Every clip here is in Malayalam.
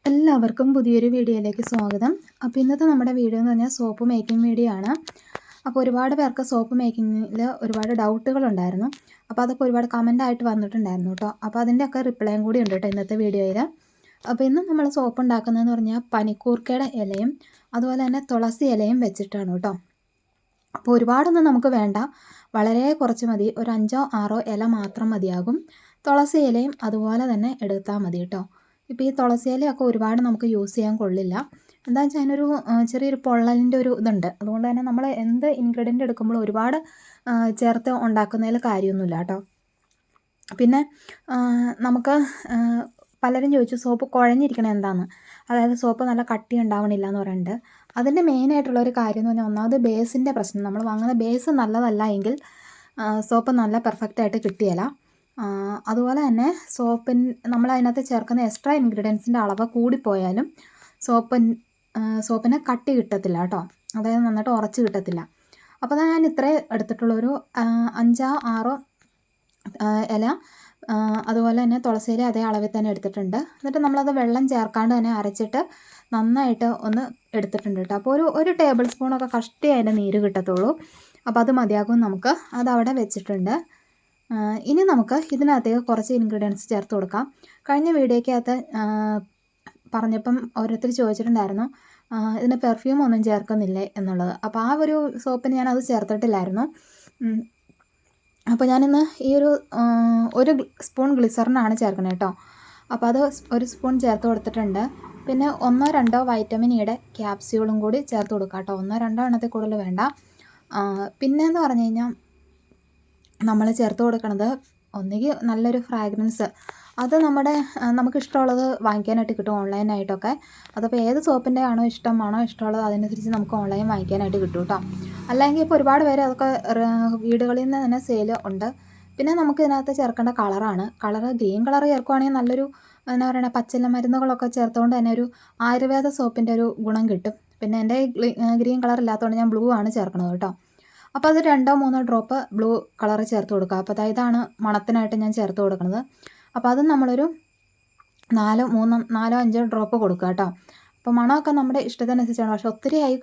എല്ലാവർക്കും പുതിയൊരു വീഡിയോയിലേക്ക് സ്വാഗതം. അപ്പോൾ ഇന്നത്തെ നമ്മുടെ വീഡിയോ എന്ന് പറഞ്ഞാൽ സോപ്പ് മേക്കിംഗ് വീഡിയോ ആണ്. അപ്പോൾ ഒരുപാട് പേർക്ക് സോപ്പ് മേക്കിങ്ങിൽ ഒരുപാട് ഡൗട്ടുകളുണ്ടായിരുന്നു. അപ്പോൾ അതൊക്കെ ഒരുപാട് കമൻ്റായിട്ട് വന്നിട്ടുണ്ടായിരുന്നു കേട്ടോ. അപ്പോൾ അതിൻ്റെയൊക്കെ റിപ്ലൈയും കൂടി ഉണ്ട് കേട്ടോ ഇന്നത്തെ വീഡിയോയിൽ. അപ്പോൾ ഇന്ന് നമ്മൾ സോപ്പ് ഉണ്ടാക്കുന്നതെന്ന് പറഞ്ഞാൽ പനിക്കൂർക്കയുടെ ഇലയും അതുപോലെ തന്നെ തുളസി ഇലയും വെച്ചിട്ടാണ് കേട്ടോ. അപ്പോൾ ഒരുപാടൊന്നും നമുക്ക് വേണ്ട, വളരെ കുറച്ച് മതി. ഒരു 5-6 ഇല മാത്രം മതിയാകും. തുളസി ഇലയും അതുപോലെ തന്നെ എടുത്താൽ മതി കേട്ടോ. ഇപ്പോൾ ഈ തുളസി ഇലയൊക്കെ ഒരുപാട് നമുക്ക് യൂസ് ചെയ്യാൻ കൊള്ളില്ല. എന്താണെന്ന് വെച്ചാൽ അതിനൊരു ചെറിയൊരു പൊള്ളലിൻ്റെ ഒരു ഇതുണ്ട്. അതുകൊണ്ട് തന്നെ നമ്മൾ എന്ത് ഇൻഗ്രീഡിയൻ്റ് എടുക്കുമ്പോൾ ഒരുപാട് ചേർത്ത് ഉണ്ടാക്കുന്നതിൽ കാര്യമൊന്നുമില്ല കേട്ടോ. പിന്നെ നമുക്ക് പലരും ചോദിച്ചു സോപ്പ് കുഴഞ്ഞിരിക്കണത് എന്താണെന്ന്. അതായത് സോപ്പ് നല്ല കട്ടി ഉണ്ടാവണില്ല എന്ന് പറയുന്നുണ്ട്. അതിൻ്റെ മെയിനായിട്ടുള്ളൊരു കാര്യം എന്ന് പറഞ്ഞാൽ ഒന്നാമത് ബേസിൻ്റെ പ്രശ്നം. നമ്മൾ വാങ്ങുന്ന ബേസ് നല്ലതല്ല എങ്കിൽ സോപ്പ് നല്ല പെർഫെക്റ്റായിട്ട് കിട്ടിയില്ല. അതുപോലെ തന്നെ നമ്മൾ അതിനകത്ത് ചേർക്കുന്ന എക്സ്ട്രാ ഇൻഗ്രീഡിയൻസിൻ്റെ അളവ് കൂടിപ്പോയാലും സോപ്പിന് കട്ടി കിട്ടത്തില്ല കേട്ടോ. അതായത് നന്നായിട്ട് ഉറച്ച് കിട്ടത്തില്ല. അപ്പോൾ ഞാൻ ഇത്രേ എടുത്തിട്ടുള്ളൊരു 5-6 ഇല അതുപോലെ തന്നെ തുളസിയില അതേ അളവിൽ തന്നെ എടുത്തിട്ടുണ്ട്. എന്നിട്ട് നമ്മളത് വെള്ളം ചേർക്കാണ്ട് തന്നെ അരച്ചിട്ട് നന്നായിട്ട് ഒന്ന് എടുത്തിട്ടുണ്ട് കേട്ടോ. അപ്പോൾ ഒരു ടേബിൾ സ്പൂണൊക്കെ കഷ്ടി അതിൻ്റെ നീര് കിട്ടത്തുള്ളൂ. അപ്പോൾ അത് മതിയാകും നമുക്ക്. അതവിടെ വെച്ചിട്ടുണ്ട്. ഇനി നമുക്ക് ഇതിനകത്തേക്ക് കുറച്ച് ഇൻഗ്രീഡിയൻസ് ചേർത്ത് കൊടുക്കാം. കഴിഞ്ഞ വീഡിയോയ്ക്കകത്ത് പറഞ്ഞപ്പം ഓരോരുത്തർ ചോദിച്ചിട്ടുണ്ടായിരുന്നു ഇതിന് പെർഫ്യൂം ഒന്നും ചേർക്കുന്നില്ലേ എന്നുള്ളത്. അപ്പോൾ ആ ഒരു സോപ്പിന് ഞാനത് ചേർത്തിട്ടില്ലായിരുന്നു. അപ്പോൾ ഞാനിന്ന് ഈ ഒരു സ്പൂൺ ഗ്ലിസറിനാണ് ചേർക്കുന്നത് കേട്ടോ. അപ്പോൾ അത് ഒരു സ്പൂൺ ചേർത്ത് കൊടുത്തിട്ടുണ്ട്. പിന്നെ 1-2 വൈറ്റമിൻ ഇയുടെ ക്യാപ്സ്യൂളും കൂടി ചേർത്ത് കൊടുക്കാം കേട്ടോ. 1-2 എണ്ണത്തിൽ കൂടുതൽ വേണ്ട. പിന്നെയെന്ന് പറഞ്ഞു കഴിഞ്ഞാൽ നമ്മൾ ചേർത്ത് കൊടുക്കുന്നത് ഒന്നുകിൽ നല്ലൊരു ഫ്രാഗ്രൻസ്, അത് നമുക്കിഷ്ടമുള്ളത് വാങ്ങിക്കാനായിട്ട് കിട്ടും ഓൺലൈനായിട്ടൊക്കെ. അതപ്പോൾ ഏത് സോപ്പിൻ്റെ ആണോ ഇഷ്ടമുള്ളത് അതനുസരിച്ച് നമുക്ക് ഓൺലൈൻ വാങ്ങിക്കാനായിട്ട് കിട്ടും കേട്ടോ. അല്ലെങ്കിൽ ഇപ്പോൾ ഒരുപാട് പേര് അതൊക്കെ വീടുകളിൽ നിന്ന് തന്നെ സെയിൽ ഉണ്ട്. പിന്നെ നമുക്ക് ഇതിനകത്ത് ചേർക്കേണ്ട കളറാണ്. ഗ്രീൻ കളർ ചേർക്കുവാണെങ്കിൽ നല്ലൊരു എന്താ പറയുക പച്ചില മരുന്നുകളൊക്കെ ചേർത്തുകൊണ്ട് തന്നെ ഒരു ആയുർവേദ സോപ്പിൻ്റെ ഒരു ഗുണം കിട്ടും. പിന്നെ എൻ്റെ ഗ്രീൻ കളർ ഇല്ലാത്തതുകൊണ്ട് ഞാൻ ബ്ലൂ ആണ് ചേർക്കുന്നത് കേട്ടോ. അപ്പോൾ അത് 2-3 ഡ്രോപ്പ് ബ്ലൂ കളർ ചേർത്ത് കൊടുക്കുക. അപ്പോൾ ഇതാണ് മണത്തിനായിട്ട് ഞാൻ ചേർത്ത് കൊടുക്കുന്നത്. അപ്പോൾ അത് നമ്മളൊരു 4-5 ഡ്രോപ്പ് കൊടുക്കുക കേട്ടോ. അപ്പോൾ മണമൊക്കെ നമ്മുടെ ഇഷ്ടത്തിനനുസരിച്ചാണ്. പക്ഷേ ഒത്തിരിയായി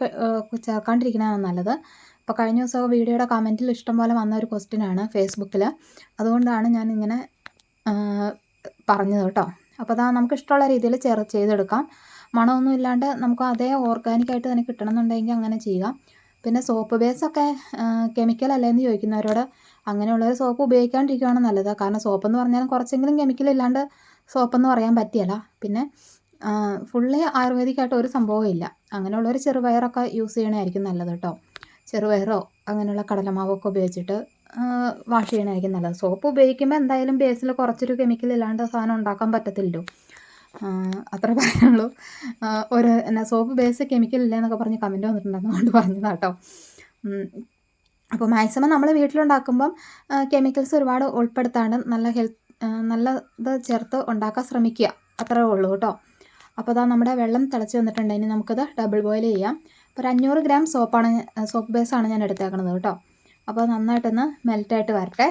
ചേർക്കാണ്ടിരിക്കുന്നതാണ് നല്ലത്. അപ്പോൾ കഴിഞ്ഞ ദിവസം വീഡിയോയുടെ കമൻറ്റിൽ ഇഷ്ടംപോലെ വന്ന ഒരു ക്വസ്റ്റ്യനാണ് ഫേസ്ബുക്കിൽ. അതുകൊണ്ടാണ് ഞാനിങ്ങനെ പറഞ്ഞത് കേട്ടോ. അപ്പോൾ നമുക്ക് ഇഷ്ടമുള്ള രീതിയിൽ ചെയ്തെടുക്കാം. മണമൊന്നും ഇല്ലാണ്ട് നമുക്ക് അതേ ഓർഗാനിക്കായിട്ട് തന്നെ കിട്ടണമെന്നുണ്ടെങ്കിൽ അങ്ങനെ ചെയ്യുക. പിന്നെ സോപ്പ് ബേസൊക്കെ കെമിക്കൽ അല്ലേന്ന് ചോദിക്കുന്നവരോട് അങ്ങനെയുള്ളൊരു സോപ്പ് ഉപയോഗിക്കാണ്ടിരിക്കുകയാണ് നല്ലത്. കാരണം സോപ്പെന്ന് പറഞ്ഞാലും കുറച്ചെങ്കിലും കെമിക്കൽ ഇല്ലാണ്ട് സോപ്പെന്ന് പറയാൻ പറ്റിയല്ല. പിന്നെ ഫുള്ളി ആയുർവേദിക്കായിട്ട് ഒരു സംഭവവും ഇല്ല. അങ്ങനെയുള്ളൊരു ചെറുപയറൊക്കെ യൂസ് ചെയ്യണമായിരിക്കും നല്ലത് കേട്ടോ. ചെറുപയറോ അങ്ങനെയുള്ള കടലമാവൊക്കെ ഉപയോഗിച്ചിട്ട് വാഷ് ചെയ്യണമായിരിക്കും നല്ലത്. സോപ്പ് ഉപയോഗിക്കുമ്പോൾ എന്തായാലും ബേസിൽ കുറച്ചൊരു കെമിക്കൽ ഇല്ലാണ്ട് സാധനം ഉണ്ടാക്കാൻ പറ്റത്തില്ലല്ലോ. അത്ര പറയാനുള്ളൂ. സോപ്പ് ബേസ് കെമിക്കൽ ഇല്ല എന്നൊക്കെ പറഞ്ഞ് കമൻറ്റ് വന്നിട്ടുണ്ടായിരുന്നു, അതുകൊണ്ട് പറഞ്ഞതാണ് കേട്ടോ. അപ്പോൾ മാക്സിമം നമ്മൾ വീട്ടിലുണ്ടാക്കുമ്പം കെമിക്കൽസ് ഒരുപാട് ഉൾപ്പെടുത്താണ്ട് നല്ലത് ചേർത്ത് ഉണ്ടാക്കാൻ ശ്രമിക്കുക, അത്രേ ഉള്ളൂ കേട്ടോ. അപ്പോൾ നമ്മുടെ വെള്ളം തിളച്ച് വന്നിട്ടുണ്ട്. ഇനി നമുക്കത് ഡബിൾ ബോയിൽ ചെയ്യാം. അപ്പോൾ 500 ഗ്രാം സോപ്പ് ബേസാണ് ഞാൻ എടുത്തേക്കണത് കേട്ടോ. അപ്പോൾ നന്നായിട്ടൊന്ന് മെൽറ്റായിട്ട് വരട്ടെ.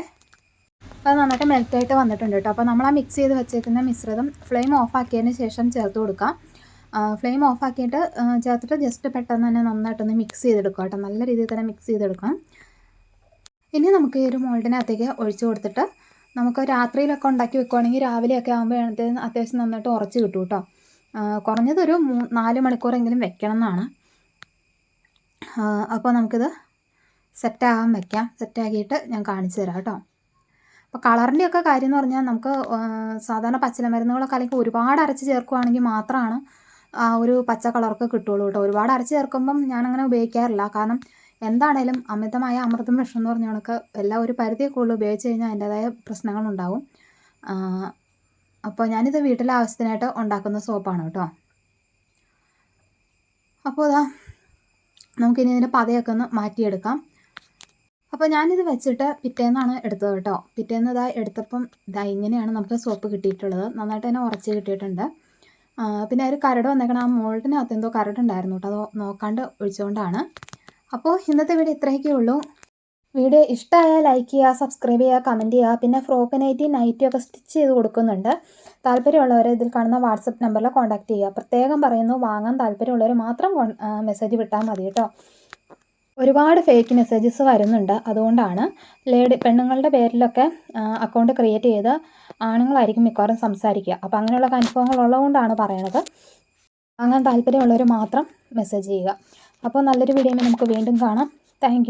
അത് നന്നായിട്ട് മെൽറ്റായിട്ട് വന്നിട്ടുണ്ട് കേട്ടോ. അപ്പോൾ നമ്മൾ ആ മിക്സ് ചെയ്ത് വെച്ചേക്കുന്ന മിശ്രിതം ഫ്ലെയിം ഓഫാക്കിയതിന് ശേഷം ചേർത്ത് കൊടുക്കാം. ഫ്ലെയിം ഓഫാക്കിയിട്ട് ചേർത്തിട്ട് ജസ്റ്റ് പെട്ടെന്ന് തന്നെ നന്നായിട്ടൊന്ന് മിക്സ് ചെയ്തെടുക്കുക കേട്ടോ. നല്ല രീതിയിൽ തന്നെ മിക്സ് ചെയ്തെടുക്കണം. ഇനി നമുക്ക് ഈ ഒരു മോൾഡിനകത്തേക്ക് ഒഴിച്ചു കൊടുത്തിട്ട് നമുക്ക് രാത്രിയിലൊക്കെ ഉണ്ടാക്കി വെക്കുവാണെങ്കിൽ രാവിലെയൊക്കെ ആകുമ്പോഴത്തേന് അത്യാവശ്യം നന്നായിട്ട് ഉറച്ച് കിട്ടും കേട്ടോ. കുറഞ്ഞതൊരു 4 മണിക്കൂറെങ്കിലും വെക്കണം എന്നാണ്. അപ്പോൾ നമുക്കിത് സെറ്റാകാൻ വെക്കാം. സെറ്റാക്കിയിട്ട് ഞാൻ കാണിച്ചു തരാം കേട്ടോ. അപ്പോൾ കളറിൻ്റെയൊക്കെ കാര്യം എന്ന് പറഞ്ഞാൽ നമുക്ക് സാധാരണ പച്ചില മരുന്നുകളൊക്കെ അല്ലെങ്കിൽ ഒരുപാട് അരച്ച് ചേർക്കുകയാണെങ്കിൽ മാത്രമാണ് ആ ഒരു പച്ച കളറൊക്കെ കിട്ടുള്ളൂ കേട്ടോ. ഒരുപാട് അരച്ച് ചേർക്കുമ്പം ഞാനങ്ങനെ ഉപയോഗിക്കാറില്ല. കാരണം എന്താണേലും അമിതമായ അമൃതം വിഷം എന്ന് പറഞ്ഞ കണക്ക് എല്ലാം ഒരു പരിധിയൊക്കെ ഉള്ളൂ. ഉപയോഗിച്ച് കഴിഞ്ഞാൽ അതിൻ്റേതായ പ്രശ്നങ്ങളുണ്ടാവും. അപ്പോൾ ഞാനിത് വീട്ടിലെ ആവശ്യത്തിനായിട്ട് ഉണ്ടാക്കുന്ന സോപ്പാണ് കേട്ടോ. അപ്പോൾ നമുക്കിനി ഇതിൻ്റെ പതയൊക്കെ ഒന്ന് മാറ്റിയെടുക്കാം. അപ്പോൾ ഞാനിത് വെച്ചിട്ട് പിറ്റേന്നാണ് എടുത്തത് കേട്ടോ. പിറ്റേന്ന് എടുത്തപ്പം ഇങ്ങനെയാണ് നമുക്ക് സോപ്പ് കിട്ടിയിട്ടുള്ളത്. നന്നായിട്ട് തന്നെ ഉറച്ച് കിട്ടിയിട്ടുണ്ട്. പിന്നെ ഒരു കരട് വന്നേക്കണം. ആ മോൾഡിനകത്ത് എന്തോ കരടുണ്ടായിരുന്നു കേട്ടോ. അത് നോക്കാണ്ട് ഒഴിച്ചുകൊണ്ടാണ്. അപ്പോൾ ഇന്നത്തെ വീഡിയോ ഇത്രയൊക്കെ ഉള്ളൂ. വീഡിയോ ഇഷ്ടമായാൽ ലൈക്ക് ചെയ്യുക, സബ്സ്ക്രൈബ് ചെയ്യുക, കമൻറ്റ് ചെയ്യുക. പിന്നെ ഫ്രോക്ക് നൈറ്റി നൈറ്റിയൊക്കെ സ്റ്റിച്ച് ചെയ്ത് കൊടുക്കുന്നുണ്ട്. താല്പര്യമുള്ളവരെ ഇതിൽ കാണുന്ന വാട്സപ്പ് നമ്പറിൽ കോൺടാക്റ്റ് ചെയ്യുക. പ്രത്യേകം പറയുന്നു, വാങ്ങാൻ താല്പര്യമുള്ളവർ മാത്രം മെസ്സേജ് വിട്ടാൽ മതി കേട്ടോ. ഒരുപാട് ഫേക്ക് മെസ്സേജസ് വരുന്നുണ്ട്. അതുകൊണ്ടാണ് പെണ്ണുങ്ങളുടെ പേരിലൊക്കെ അക്കൗണ്ട് ക്രിയേറ്റ് ചെയ്ത് ആണുങ്ങളായിരിക്കും മിക്കവാറും സംസാരിക്കുക. അപ്പോൾ അങ്ങനെയുള്ള അനുഭവങ്ങൾ ഉള്ളതുകൊണ്ടാണ് പറയണത്. വാങ്ങാൻ താല്പര്യമുള്ളവർ മാത്രം മെസ്സേജ് ചെയ്യുക. അപ്പോൾ നല്ലൊരു വീഡിയോയിൽ നമുക്ക് വീണ്ടും കാണാം. താങ്ക്